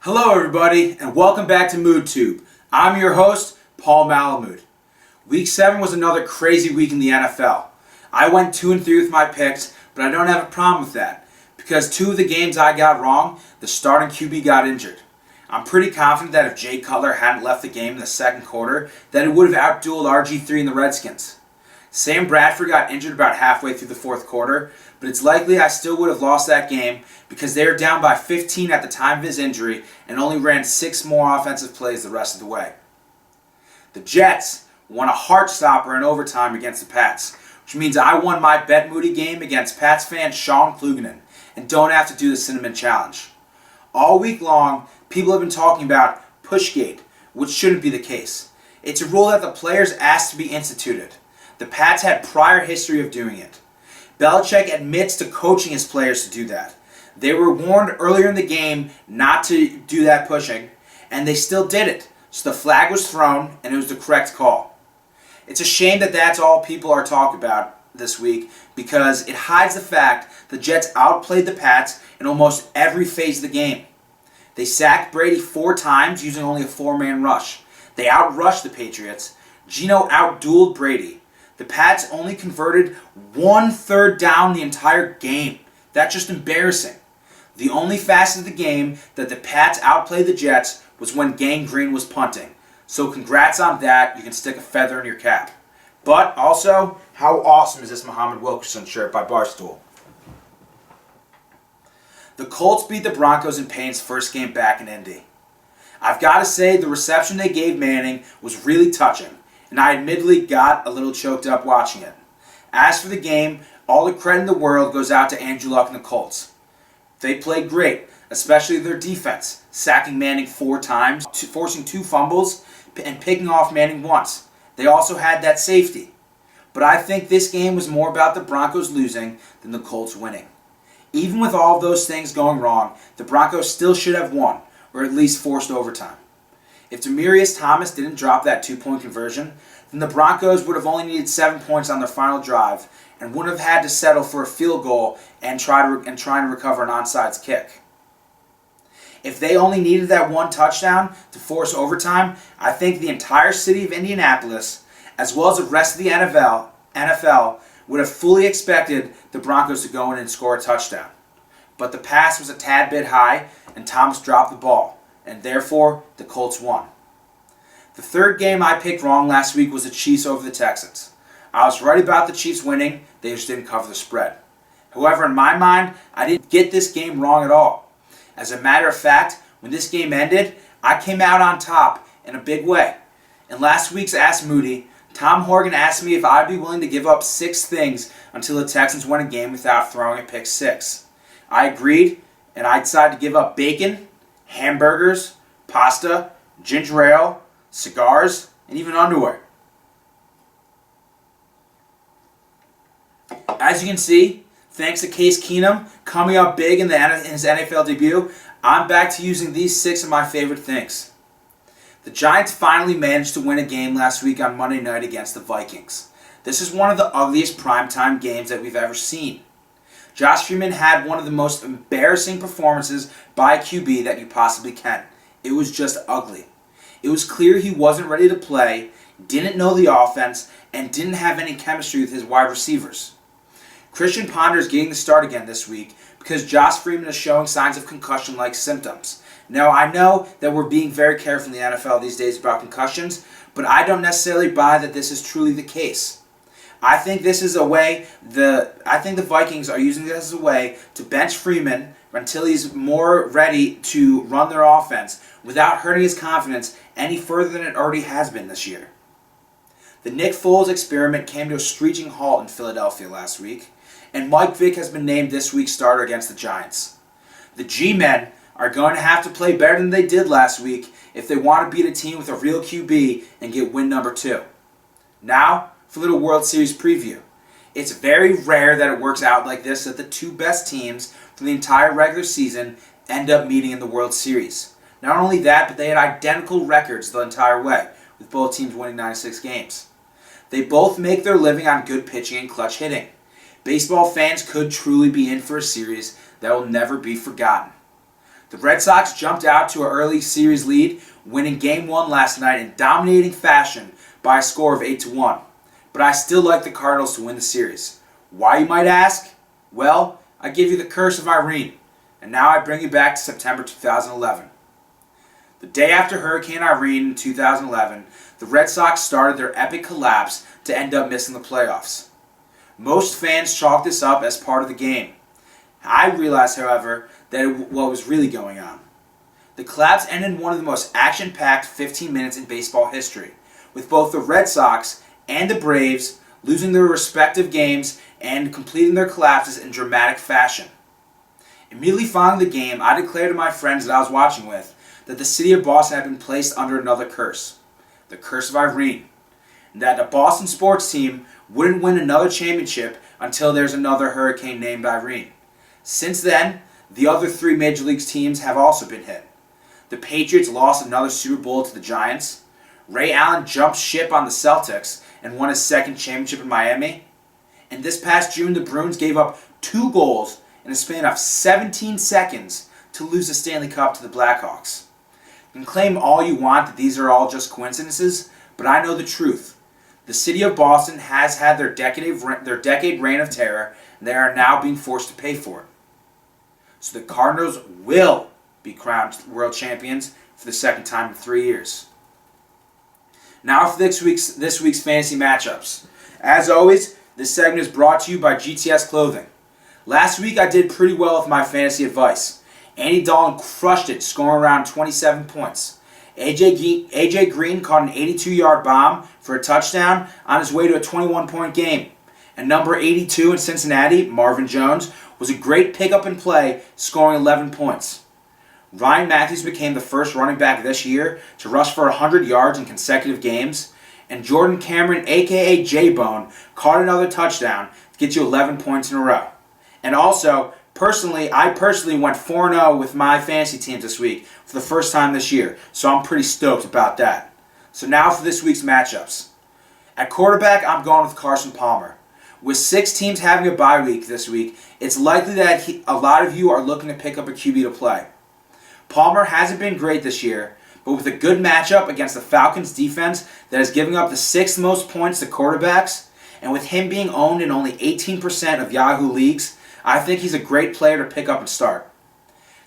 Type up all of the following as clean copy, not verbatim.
Hello everybody, and welcome back to MoodTube. I'm your host, Paul Malamud. Week 7 was another crazy week in the NFL. I went 2-3 with my picks, but I don't have a problem with that, because 2 of the games I got wrong, the starting QB got injured. I'm pretty confident that if Jay Cutler hadn't left the game in the second quarter, that it would have outdueled RG3 and the Redskins. Sam Bradford got injured about halfway through the fourth quarter, but it's likely I still would have lost that game because they were down by 15 at the time of his injury and only ran 6 more offensive plays the rest of the way. The Jets won a heart-stopper in overtime against the Pats, which means I won my Bet Moody game against Pats fan Sean Klugenin and don't have to do the Cinnamon Challenge. All week long, people have been talking about Pushgate, which shouldn't be the case. It's a rule that the players asked to be instituted. The Pats had prior history of doing it. Belichick admits to coaching his players to do that. They were warned earlier in the game not to do that pushing, and they still did it. So the flag was thrown, and it was the correct call. It's a shame that that's all people are talking about this week because it hides the fact the Jets outplayed the Pats in almost every phase of the game. They sacked Brady 4 times using only a 4-man rush. They outrushed the Patriots. Geno outdueled Brady. The Pats only converted 1 third down the entire game. That's just embarrassing. The only facet of the game that the Pats outplayed the Jets was when Gang Green was punting. So congrats on that. You can stick a feather in your cap. But also, how awesome is this Muhammad Wilkerson shirt by Barstool? The Colts beat the Broncos in Payne's first game back in Indy. I've got to say the reception they gave Manning was really touching, and I admittedly got a little choked up watching it. As for the game, all the credit in the world goes out to Andrew Luck and the Colts. They played great, especially their defense, sacking Manning 4 times, forcing 2 fumbles, and picking off Manning once. They also had that safety. But I think this game was more about the Broncos losing than the Colts winning. Even with all of those things going wrong, the Broncos still should have won, or at least forced overtime. If Demaryius Thomas didn't drop that 2-point conversion, then the Broncos would have only needed 7 points on their final drive and wouldn't have had to settle for a field goal and try to recover an onside kick. If they only needed that 1 touchdown to force overtime, I think the entire city of Indianapolis, as well as the rest of the NFL would have fully expected the Broncos to go in and score a touchdown. But the pass was a tad bit high, and Thomas dropped the ball, and therefore the Colts won. The third game I picked wrong last week was the Chiefs over the Texans. I was right about the Chiefs winning, they just didn't cover the spread. However, in my mind, I didn't get this game wrong at all. As a matter of fact, when this game ended, I came out on top in a big way. In last week's Ask Moody, Tom Horgan asked me if I'd be willing to give up 6 things until the Texans won a game without throwing a pick 6. I agreed, and I decided to give up bacon, hamburgers, pasta, ginger ale, cigars, and even underwear. As you can see, thanks to Case Keenum coming up big in his NFL debut, I'm back to using these 6 of my favorite things. The Giants finally managed to win a game last week on Monday night against the Vikings. This is one of the ugliest primetime games that we've ever seen. Josh Freeman had one of the most embarrassing performances by a QB that you possibly can. It was just ugly. It was clear he wasn't ready to play, didn't know the offense, and didn't have any chemistry with his wide receivers. Christian Ponder is getting the start again this week because Josh Freeman is showing signs of concussion-like symptoms. Now, I know that we're being very careful in the NFL these days about concussions, but I don't necessarily buy that this is truly the case. I think this is a way the Vikings are using this as a way to bench Freeman until he's more ready to run their offense without hurting his confidence any further than it already has been this year. The Nick Foles experiment came to a screeching halt in Philadelphia last week, and Mike Vick has been named this week's starter against the Giants. The G-Men are going to have to play better than they did last week if they want to beat a team with a real QB and get win number 2. Now, for a little World Series preview. It's very rare that it works out like this, that the 2 best teams from the entire regular season end up meeting in the World Series. Not only that, but they had identical records the entire way, with both teams winning 96 games. They both make their living on good pitching and clutch hitting. Baseball fans could truly be in for a series that will never be forgotten. The The Red Sox jumped out to an early series lead, winning Game 1 last night in dominating fashion by a score of 8-1. But I still like the Cardinals to win the series. Why, you might ask? Well, I give you the curse of Irene, and now I bring you back to September 2011. The day after Hurricane Irene in 2011, the Red Sox started their epic collapse to end up missing the playoffs. Most fans chalked this up as part of the game. I realized, however, what was really going on. The collapse ended in one of the most action-packed 15 minutes in baseball history, with both the Red Sox and the Braves losing their respective games and completing their collapses in dramatic fashion. Immediately following the game, I declared to my friends that I was watching with that the city of Boston had been placed under another curse, the curse of Irene, and that the Boston sports team wouldn't win another championship until there's another hurricane named Irene. Since then, the other 3 Major League teams have also been hit. The Patriots lost another Super Bowl to the Giants. Ray Allen jumped ship on the Celtics and won his second championship in Miami. And this past June, the Bruins gave up 2 goals in a span of 17 seconds to lose the Stanley Cup to the Blackhawks. You can claim all you want that these are all just coincidences, but I know the truth. The city of Boston has had their decade reign of terror, and they are now being forced to pay for it. So the Cardinals will be crowned world champions for the second time in 3 years. Now for this week's fantasy matchups. As always, this segment is brought to you by GTS Clothing. Last week I did pretty well with my fantasy advice. Andy Dalton crushed it, scoring around 27 points. AJ Green caught an 82-yard bomb for a touchdown on his way to a 21-point game. And number 82 in Cincinnati, Marvin Jones, was a great pickup and play, scoring 11 points. Ryan Matthews became the first running back this year to rush for 100 yards in consecutive games, and Jordan Cameron, aka J-Bone, caught another touchdown to get you 11 points in a row. And also, I personally went 4-0 with my fantasy teams this week for the first time this year, so I'm pretty stoked about that. So now for this week's matchups. At quarterback, I'm going with Carson Palmer. With 6 teams having a bye week this week, it's likely that a lot of you are looking to pick up a QB to play. Palmer hasn't been great this year, but with a good matchup against the Falcons defense that is giving up the 6th most points to quarterbacks, and with him being owned in only 18% of Yahoo leagues, I think he's a great player to pick up and start.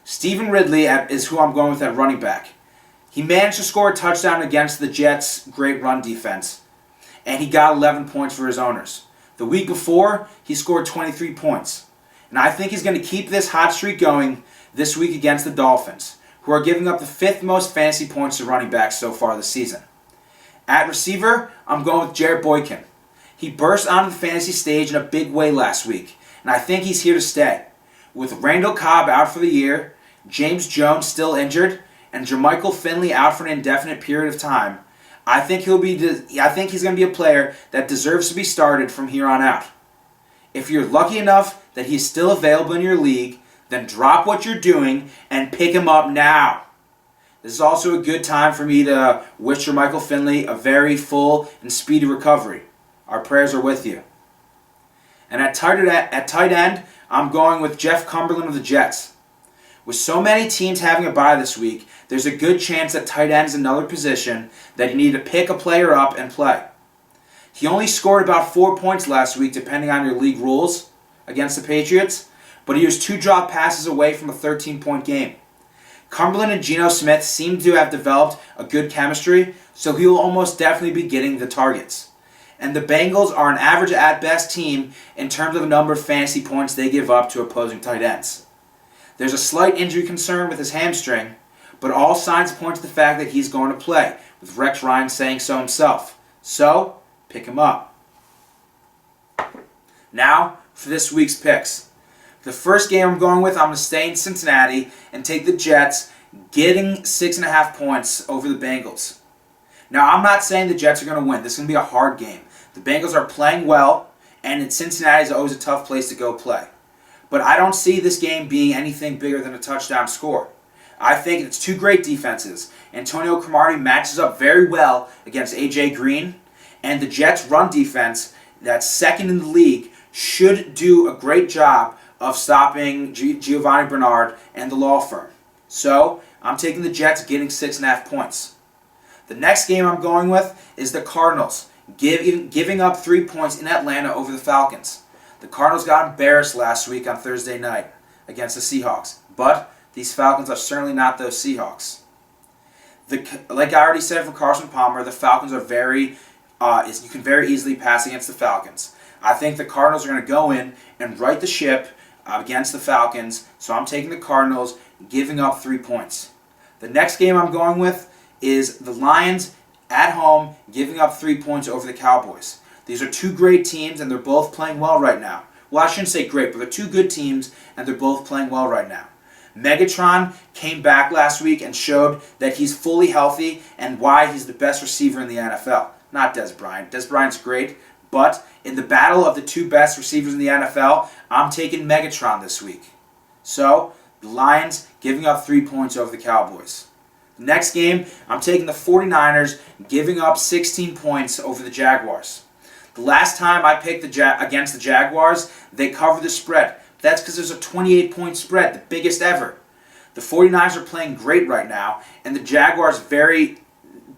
Stephen Ridley is who I'm going with at running back. He managed to score a touchdown against the Jets' great run defense, and he got 11 points for his owners. The week before, he scored 23 points. And I think he's going to keep this hot streak going this week against the Dolphins, who are giving up the 5th most fantasy points to running backs so far this season. At receiver, I'm going with Jared Boykin. He burst onto the fantasy stage in a big way last week, and I think he's here to stay. With Randall Cobb out for the year, James Jones still injured, and Jermichael Finley out for an indefinite period of time, I think he's going to be a player that deserves to be started from here on out. If you're lucky enough that he's still available in your league, then drop what you're doing and pick him up now. This is also a good time for me to wish Jermichael Finley a very full and speedy recovery. Our prayers are with you. And at tight end, I'm going with Jeff Cumberland of the Jets. With so many teams having a bye this week, there's a good chance that tight end is another position that you need to pick a player up and play. He only scored about 4 points last week, depending on your league rules, against the Patriots, but he was 2 drop passes away from a 13-point game. Cumberland and Geno Smith seem to have developed a good chemistry, so he will almost definitely be getting the targets. And the Bengals are an average at best team in terms of the number of fantasy points they give up to opposing tight ends. There's a slight injury concern with his hamstring, but all signs point to the fact that he's going to play, with Rex Ryan saying so himself. So, pick him up. Now, for this week's picks. The first game I'm going with, I'm going to stay in Cincinnati and take the Jets, getting 6.5 points over the Bengals. Now, I'm not saying the Jets are going to win. This is going to be a hard game. The Bengals are playing well, and Cincinnati is always a tough place to go play. But I don't see this game being anything bigger than a touchdown score. I think it's 2 great defenses. Antonio Cromartie matches up very well against AJ Green, and the Jets' run defense, that's second in the league, should do a great job of stopping Giovanni Bernard and the law firm. So I'm taking the Jets getting 6.5 points. The next game I'm going with is the Cardinals, giving up 3 points in Atlanta over the Falcons. The Cardinals got embarrassed last week on Thursday night against the Seahawks, but these Falcons are certainly not those Seahawks. Like I already said for Carson Palmer, the Falcons are you can very easily pass against the Falcons. I think the Cardinals are going to go in and right the ship against the Falcons, so I'm taking the Cardinals, giving up 3 points. The next game I'm going with is the Lions at home, giving up 3 points over the Cowboys. These are two great teams, and they're both playing well right now. Well, I shouldn't say great, but they're two good teams, and they're both playing well right now. Megatron came back last week and showed that he's fully healthy and why he's the best receiver in the NFL. Not Dez Bryant. Dez Bryant's great, but in the battle of the two best receivers in the NFL, I'm taking Megatron this week. So, the Lions giving up 3 points over the Cowboys. The next game, I'm taking the 49ers giving up 16 points over the Jaguars. The last time I picked against the Jaguars, they covered the spread. That's because there's a 28-point spread, the biggest ever. The 49ers are playing great right now, and the Jaguars barely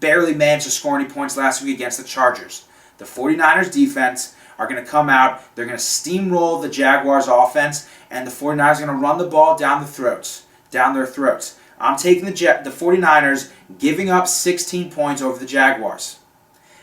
managed to score any points last week against the Chargers. The 49ers defense are going to come out, they're going to steamroll the Jaguars offense, and the 49ers are going to run the ball down their throats. I'm taking the 49ers giving up 16 points over the Jaguars.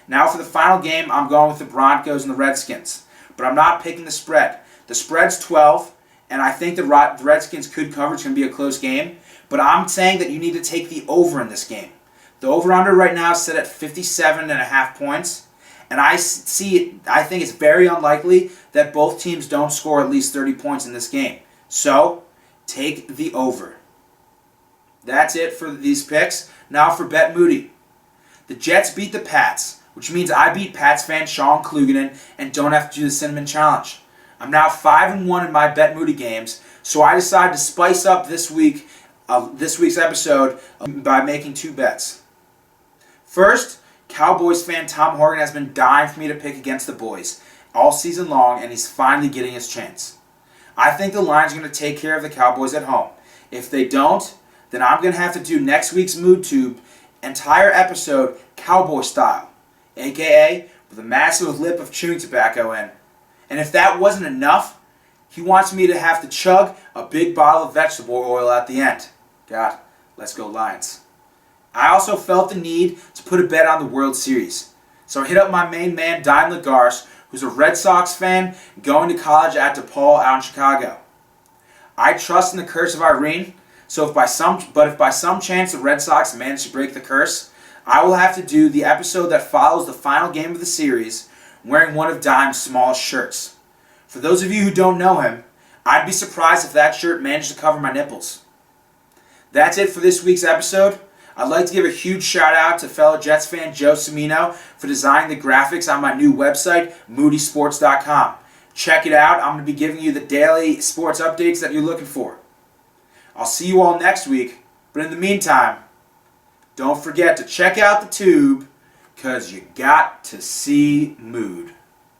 Now for the final game, I'm going with the Broncos and the Redskins. But I'm not picking the spread. The spread's 12, and I think the Redskins could cover. It's going to be a close game. But I'm saying that you need to take the over in this game. The over-under right now is set at 57.5 points. And I think it's very unlikely that both teams don't score at least 30 points in this game. So, take the over. That's it for these picks. Now for Bet Moody. The Jets beat the Pats, which means I beat Pats fan Sean Klugenin and don't have to do the Cinnamon Challenge. I'm now 5-1 in my Bet Moody games, so I decided to spice up this week's episode by making 2 bets. First, Cowboys fan Tom Horgan has been dying for me to pick against the boys all season long, and he's finally getting his chance. I think the Lions are going to take care of the Cowboys at home. If they don't, then I'm going to have to do next week's Mood Tube entire episode Cowboy style, a.k.a. with a massive lip of chewing tobacco in. And if that wasn't enough, he wants me to have to chug a big bottle of vegetable oil at the end. God, let's go Lions. I also felt the need to put a bet on the World Series. So I hit up my main man, Dine Lagarce, who's a Red Sox fan going to college at DePaul out in Chicago. I trust in the curse of Irene, so if by some chance the Red Sox manage to break the curse, I will have to do the episode that follows the final game of the series wearing one of Dime's smallest shirts. For those of you who don't know him, I'd be surprised if that shirt managed to cover my nipples. That's it for this week's episode. I'd like to give a huge shout out to fellow Jets fan Joe Cimino for designing the graphics on my new website, moodysports.com. Check it out. I'm going to be giving you the daily sports updates that you're looking for. I'll see you all next week, but in the meantime, don't forget to check out the tube, because you got to see Mood.